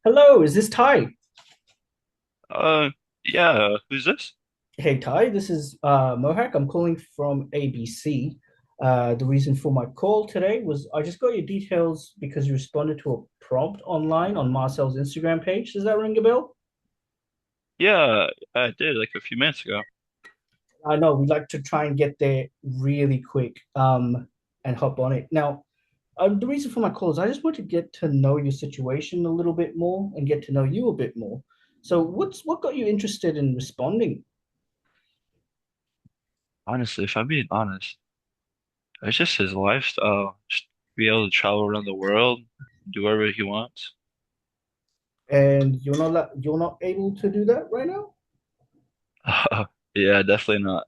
Hello, is this Ty? Uh, yeah, who's this? Hey Ty, this is Mohak. I'm calling from ABC. The reason for my call today was I just got your details because you responded to a prompt online on Marcel's Instagram page. Does that ring a bell? Yeah, I did like a few minutes ago. I know we like to try and get there really quick and hop on it. Now, the reason for my call is I just want to get to know your situation a little bit more and get to know you a bit more. So, what got you interested in responding? Honestly, if I'm being honest, it's just his lifestyle. Just be able to travel around the world, do whatever he wants. And you're not able to do that right now? Yeah, definitely not.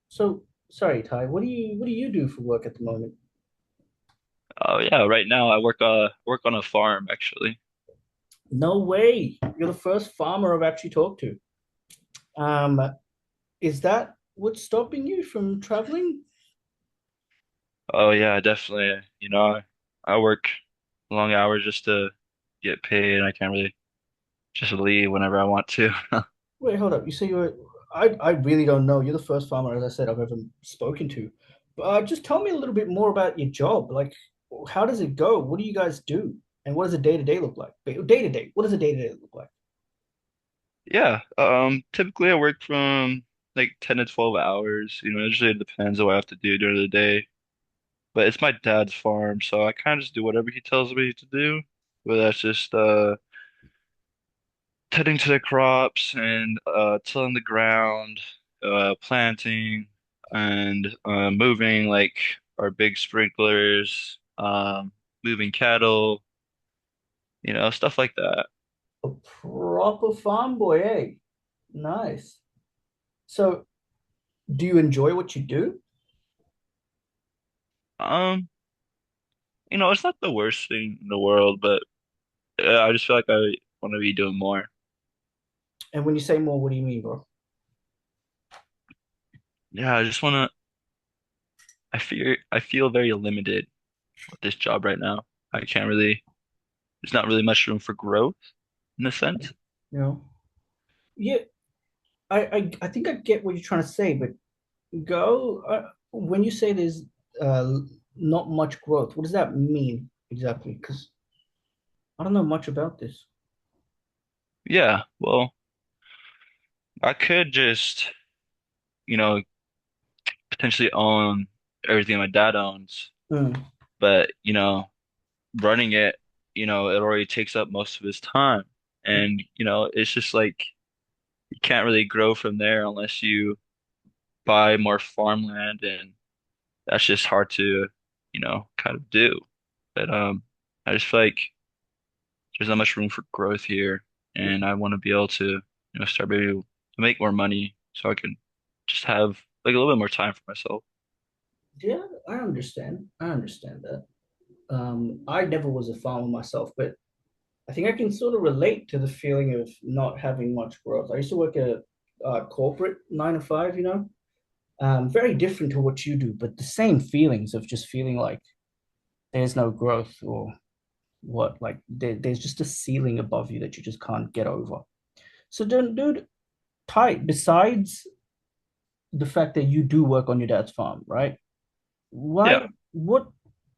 So sorry, Ty. What do you do for work at the moment? Oh yeah, right now I work on a farm actually. No way. You're the first farmer I've actually talked to. Um, is that what's stopping you from traveling? Oh yeah, definitely. I work long hours just to get paid. I can't really just leave whenever I want to. Wait, hold up. You say you're I really don't know. You're the first farmer, as I said, I've ever spoken to. But just tell me a little bit more about your job. Like, how does it go? What do you guys do? And what does a day to day look like? Day to day. What does a day to day look like? Yeah, typically I work from like 10 to 12 hours. It usually depends on what I have to do during the day. But it's my dad's farm, so I kind of just do whatever he tells me to do. Whether that's just tending to the crops and tilling the ground, planting and moving like our big sprinklers, moving cattle, stuff like that. A proper farm boy, eh? Nice. So, do you enjoy what you do? Um, it's not the worst thing in the world, but I just feel like I want to be doing more. And when you say more, what do you mean, bro? Yeah, I just want to. I feel very limited with this job right now. I can't really. There's not really much room for growth in a sense. You know? Yeah, I think I get what you're trying to say, but go when you say there's uh, not much growth, what does that mean exactly? Because I don't know much about this. Yeah, well, I could just, you know, potentially own everything my dad owns, Mm. but, running it, it already takes up most of his time. And, it's just like you can't really grow from there unless you buy more farmland, and that's just hard to, kind of do. But I just feel like there's not much room for growth here, and I want to be able to, start maybe to make more money so I can just have like a little bit more time for myself. Yeah, I understand. I understand that. I never was a farmer myself, but I think I can sort of relate to the feeling of not having much growth. I used to work at a corporate 9 to 5, very different to what you do, but the same feelings of just feeling like there's no growth or what, like there's just a ceiling above you that you just can't get over. So, then, dude, Ty, besides the fact that you do work on your dad's farm, right? Yeah, Why,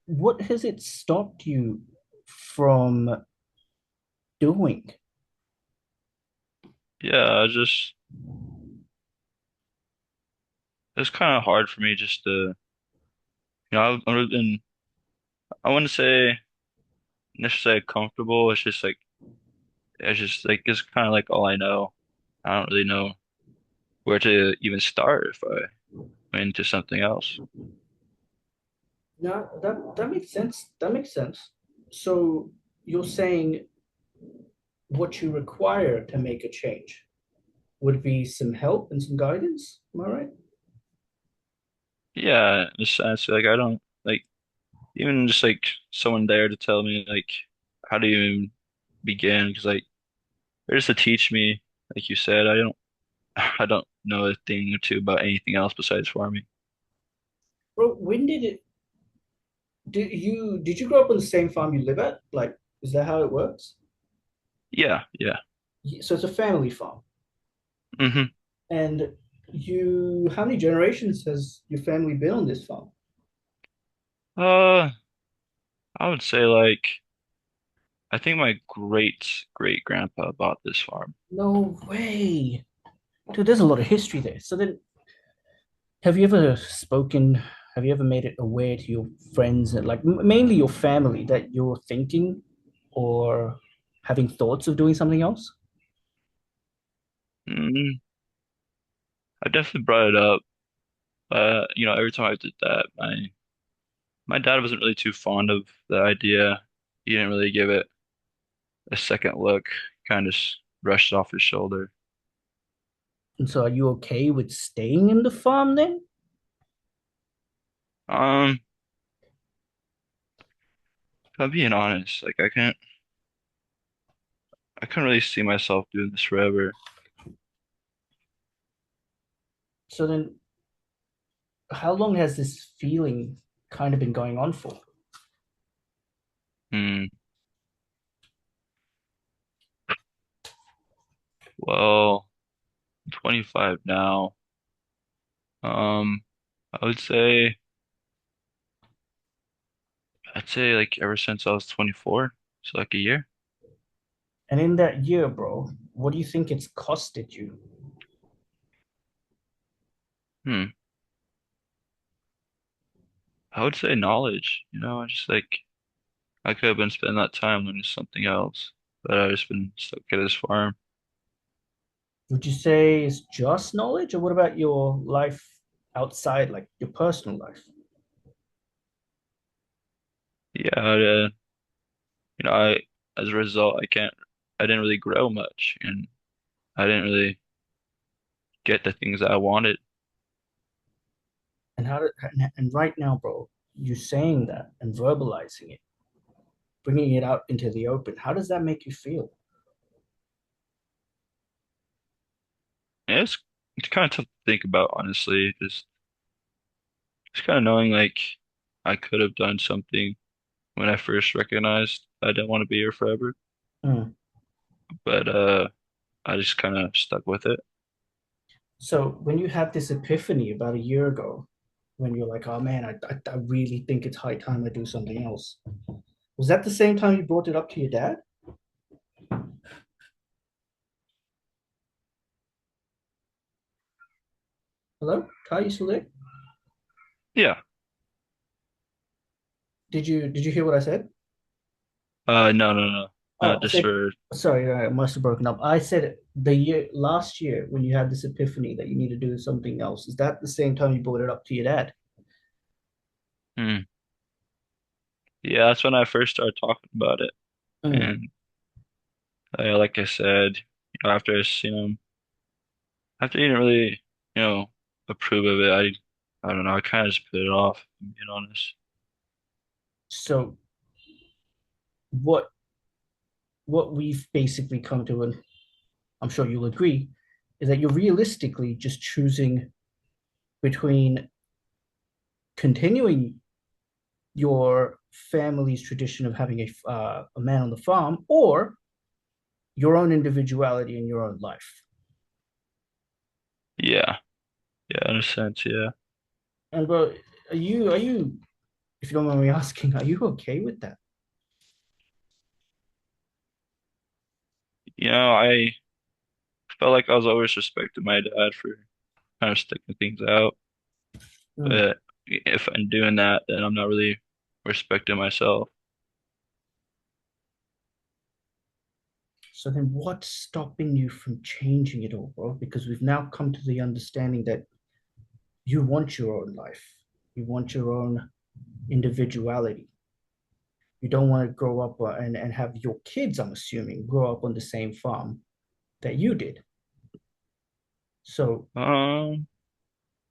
what has it stopped you from doing? yeah, it's kind of hard for me just to, I've been, I wouldn't say necessarily comfortable. It's kind of like all I know. I don't really know where to even start if I went into something else. No, that makes sense. That makes sense. So you're saying what you require to make a change would be some help and some guidance. Am I right? Yeah, in a sense, like I don't like even just like someone there to tell me like how to even begin because like they're just to teach me, like you said, I don't know a thing or two about anything else besides farming. Bro, when did you grow up on the same farm you live at? Like, is that how it works? Yeah, yeah. So it's a family farm. Hmm. And how many generations has your family been on this farm? Uh, I would say like I think my great great grandpa bought this farm. No way. Dude, there's a lot of history there. So then, have you ever spoken, have you ever made it aware to your friends and like mainly your family that you're thinking or having thoughts of doing something else? Mm, I definitely brought it up. Every time I did that, my dad wasn't really too fond of the idea. He didn't really give it a second look. Kind of brushed off his shoulder. And so are you okay with staying in the farm then? Um, if I'm being honest, like I couldn't really see myself doing this forever. So then how long has this feeling kind of been going on for? Hmm. Well, I'm 25 now. Um, I would say I'd say like ever since I was 24, so like a year. And in that year, bro, what do you think it's costed you? Hmm. I would say knowledge. Just like I could have been spending that time learning something else, but I've just been stuck at this farm. Would you say it's just knowledge, or what about your life outside, like your personal life? Yeah, I as a result, I didn't really grow much, and I didn't really get the things that I wanted. And right now, bro, you saying that and verbalizing it, bringing it out into the open, how does that make you feel? And it's kind of tough to think about, honestly. Just kind of knowing like I could have done something when I first recognized I didn't want to be here forever, Mm. but I just kind of stuck with it. So when you had this epiphany about a year ago, when you're like, oh man, I really think it's high time I do something else. Was that the same time you brought it up to your dad? Hello? Kai, you still there? Yeah. Did you hear what I said? No, no, no. Oh, I Just said, for sorry, I must have broken up. I said the year last year when you had this epiphany that you need to do something else. Is that the same time you brought it up to your dad? hmm. Yeah, that's when I first started talking about it. Mm. And like I said, after I after he didn't really, approve of it, I don't know, I kind of just put it off, if I'm being honest. So what what we've basically come to, and I'm sure you'll agree, is that you're realistically just choosing between continuing your family's tradition of having a man on the farm or your own individuality in your own life. Yeah, yeah, in a sense, yeah. And bro, are you if you don't mind me asking, are you okay with that? I felt like I was always respecting my dad for kind of sticking things out. Mm. But if I'm doing that, then I'm not really respecting myself. So then what's stopping you from changing it all, bro? Because we've now come to the understanding that you want your own life. You want your own individuality. You don't want to grow up and have your kids, I'm assuming, grow up on the same farm that you did. So Um,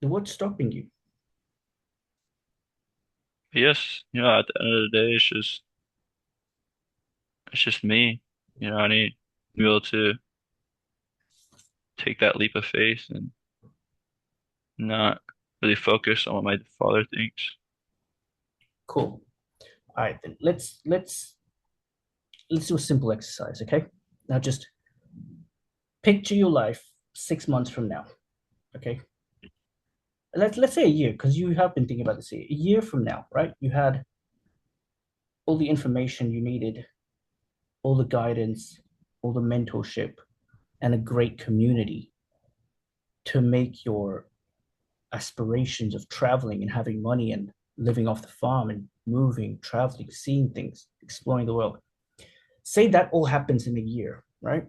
what's stopping you? yes, at the end of the day, it's just me. I need to be able to take that leap of faith and not really focus on what my father thinks. Cool. All right, then let's do a simple exercise, okay? Now just picture your life 6 months from now. Okay. Let's say a year, because you have been thinking about this. A year from now, right? You had all the information you needed, all the guidance, all the mentorship, and a great community to make your aspirations of traveling and having money and living off the farm and moving, traveling, seeing things, exploring the world. Say that all happens in a year, right?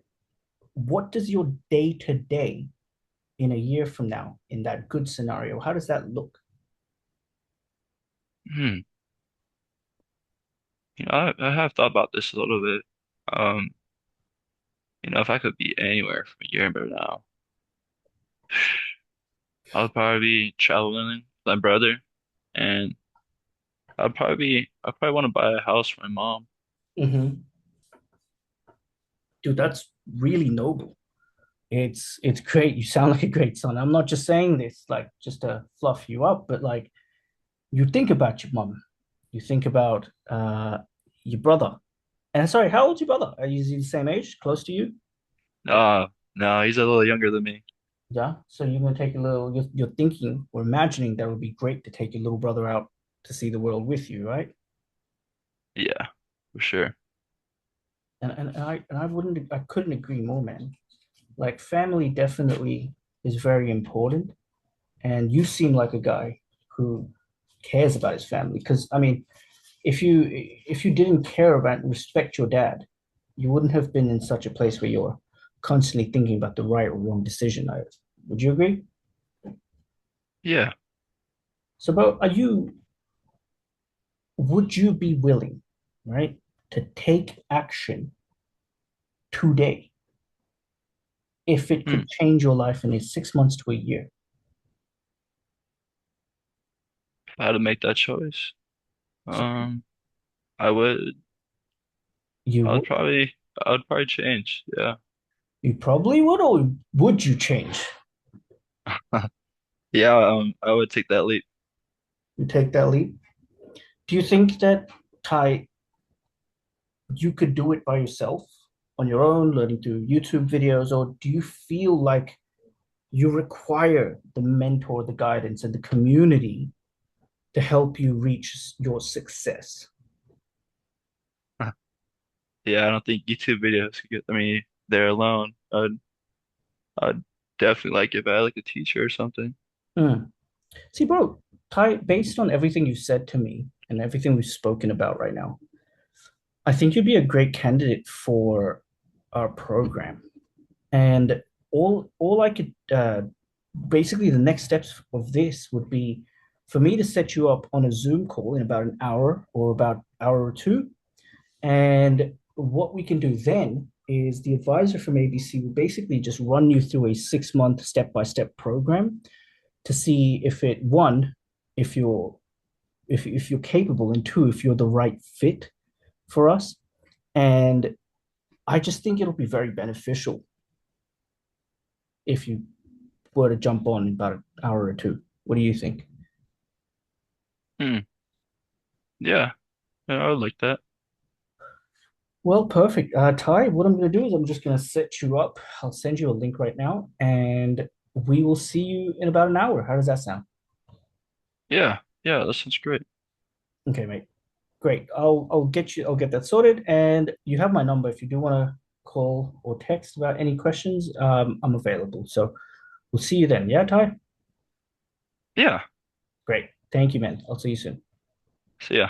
What does your day to day in a year from now, in that good scenario, how does that look? Hmm. I have thought about this a little bit. Um, if I could be anywhere from a year from now, I would probably be traveling with my brother, and I'd probably want to buy a house for my mom. Mm-hmm. Dude, that's really noble. It's great. You sound like a great son. I'm not just saying this like just to fluff you up, but like you think about your mom, you think about your brother. And sorry, how old's your brother? Are you the same age, close to you? No, he's a little younger than me. Yeah. So you're gonna take a little. You're thinking or imagining that it would be great to take your little brother out to see the world with you, right? Yeah, for sure. And I couldn't agree more, man. Like family definitely is very important, and you seem like a guy who cares about his family. Because I mean, if you didn't care about and respect your dad, you wouldn't have been in such a place where you're constantly thinking about the right or wrong decision. Would you agree? Yeah. So, but are you? Would you be willing, right, to take action today if it Hmm. could change your life in 6 months to a year? If I had to make that choice, So um, I would. you I would would, probably. I would probably change. Yeah. you probably would, or would you change? Yeah. I would take that leap. You take that leap. Do you think that Ty, you could do it by yourself on your own, learning through YouTube videos, or do you feel like you require the mentor, the guidance, and the community to help you reach your success? Yeah, I don't think YouTube videos could get me there alone. I'd definitely like if I had like a teacher or something. Hmm. See, bro, Ty, based on everything you said to me and everything we've spoken about right now, I think you'd be a great candidate for our program. And all I could basically the next steps of this would be for me to set you up on a Zoom call in about an hour or about hour or two. And what we can do then is the advisor from ABC will basically just run you through a 6 month step-by-step program to see if it one, if you're if you're capable, and two, if you're the right fit for us. And I just think it'll be very beneficial if you were to jump on in about an hour or two. What do you think? Hmm. Yeah. Yeah, I would like that. Well, perfect. Ty, what I'm going to do is I'm just going to set you up. I'll send you a link right now, and we will see you in about an hour. How does that sound? Yeah. Yeah, that sounds great. Okay, mate. Great. I'll get that sorted, and you have my number if you do want to call or text about any questions. I'm available. So we'll see you then. Yeah, Ty? Yeah. Great. Thank you, man. I'll see you soon. See ya.